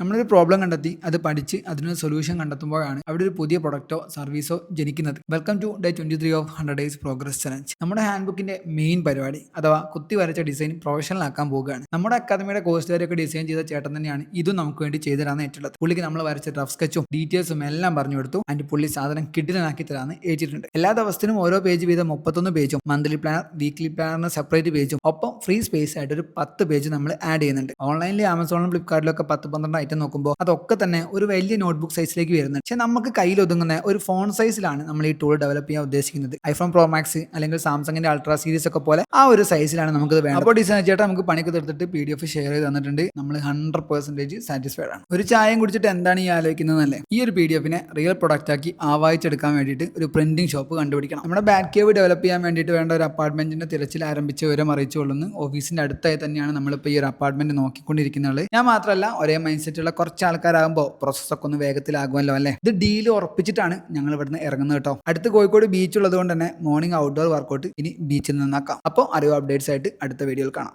നമ്മളൊരു പ്രോബ്ലം കണ്ടെത്തി അത് പഠിച്ച് അതിനൊരു സൊല്യൂഷൻ കണ്ടെത്തുമ്പോഴാണ് അവിടെ ഒരു പുതിയ പ്രൊഡക്റ്റോ സർവീസോ ജനിക്കുന്നത്. Welcome to day 23 of 100 days progress challenge. നമ്മുടെ ഹാൻഡ് ബുക്കിന്റെ മെയിൻ പരിപാടി അഥവാ കുത്തി വരച്ച ഡിസൈൻ പ്രൊഫഷണൽ ആക്കാൻ പോവുകയാണ്. നമ്മുടെ അക്കാദമിയുടെ കോഴ്സ് വരെയൊക്കെ ഡിസൈൻ ചെയ്ത ചേട്ടൻ തന്നെയാണ് ഇതും നമുക്ക് വേണ്ടി ചെയ്തു തരാന്ന് ഏറ്റുള്ളത്. പുള്ളിക്ക് നമ്മൾ വരച്ച റഫ് സ്കെച്ചും ഡീറ്റെയിൽസും എല്ലാം പറഞ്ഞു കൊടുത്തു. ആൻഡ് പുള്ളി സാധനം കിടിലനാക്കി തരാന്ന് ഏറ്റിട്ടുണ്ട്. എല്ലാ ദിവസത്തിനും ഓരോ പേജ് വീതം 31 പേജും, മന്ത്ലി പ്ലാനർ, വീക്ക്ലി പ്ലാനറിന് സെപ്പറേറ്റ് പേജും, ഒപ്പം ഫ്രീ സ്പേസ് ആയിട്ട് ഒരു 10 പേജ് നമ്മൾ ആഡ് ചെയ്യുന്നുണ്ട്. ഓൺലൈനിൽ ആമസോണിലും ഫ്ലിപ്കാർട്ടിലൊക്കെ 10-12 ഐറ്റം നോക്കുമ്പോൾ അതൊക്കെ തന്നെ ഒരു വലിയ നോട്ട്ബുക്ക് സൈസിലേക്ക് വരുന്നുണ്ട്. പക്ഷെ നമുക്ക് കയ്യിൽ ഒതുങ്ങുന്ന ഒരു ഫോൺ സൈസിലാണ് നമ്മൾ ഈ ടൂൾ ഡെവലപ്പ് ചെയ്യാൻ ഉദ്ദേശിക്കുന്നത്. ഐഫോൺ പ്രോ മാക്സ് അല്ലെങ്കിൽ സാംസങ്ങിന്റെ അൾട്രാ സീരീസ് ഒക്കെ പോലെ ആ ഒരു സൈസിലാണ് നമുക്ക് വേണ്ടത്. അപ്പോൾ ഡിസൈൻ ചേട്ടാ നമുക്ക് പണിക്ക് തീർത്തിട്ട് PDF ഷെയർ ചെയ്ത് തന്നിട്ടുണ്ട്. നമ്മൾ 100% സാറ്റിസ്ഫൈഡ് ആണ്. ഒരു ചായയും കുടിച്ചിട്ട് എന്താണ് ഈ ആലോചിക്കുന്നതല്ലേ? ഈ ഒരു PDF റിയൽ പ്രൊഡക്റ്റ് ആക്കി ആവാഹിച്ചെടുക്കാൻ വേണ്ടിയിട്ട് ഒരു പ്രിന്റിംഗ് ഷോപ്പ് കണ്ടുപിടിക്കണം. നമ്മുടെ ബാറ്റ് കേവ് ഡെവലപ്പ് ചെയ്യാൻ വേണ്ടിയിട്ട് വേണ്ട ഒരു അപ്പാർട്ട്മെന്റിന്റെ തിരച്ചിൽ ആരംഭിച്ച വിവരം അറിയിച്ചുകൊള്ളുന്നു. ഓഫീസിന്റെ അടുത്തായി തന്നെയാണ് നമ്മളിപ്പോൾ ഈ ഒരു അപ്പാർട്ട്മെന്റ് നോക്കിക്കൊണ്ടിരിക്കുന്നത്. ഞാൻ മാത്രമല്ല, ഒരേ മൈൻഡ് സെറ്റുള്ള കുറച്ച് ആൾക്കാരാകുമ്പോൾ പ്രോസസ്സൊക്കെ ഒന്ന് വേഗത്തിലാകുമല്ലോ അല്ലേ? ഇത് ഡീല് ഉറപ്പിച്ചിട്ടാണ് ഞങ്ങൾ ഇവിടുന്ന് ഇറങ്ങുന്നത് കേട്ടോ. അടുത്ത് കോഴിക്കോട് ബീച്ച് ഉള്ളത് കൊണ്ട് തന്നെ മോർണിംഗ് ഔട്ട്ഡോർ വർക്കൗട്ട് ഇനി ബീച്ചിൽ നിന്നാക്കാം. അപ്പോൾ അറിവ് അപ്ഡേറ്റ്സ് ആയിട്ട് അടുത്ത വീഡിയോയിൽ കാണാം.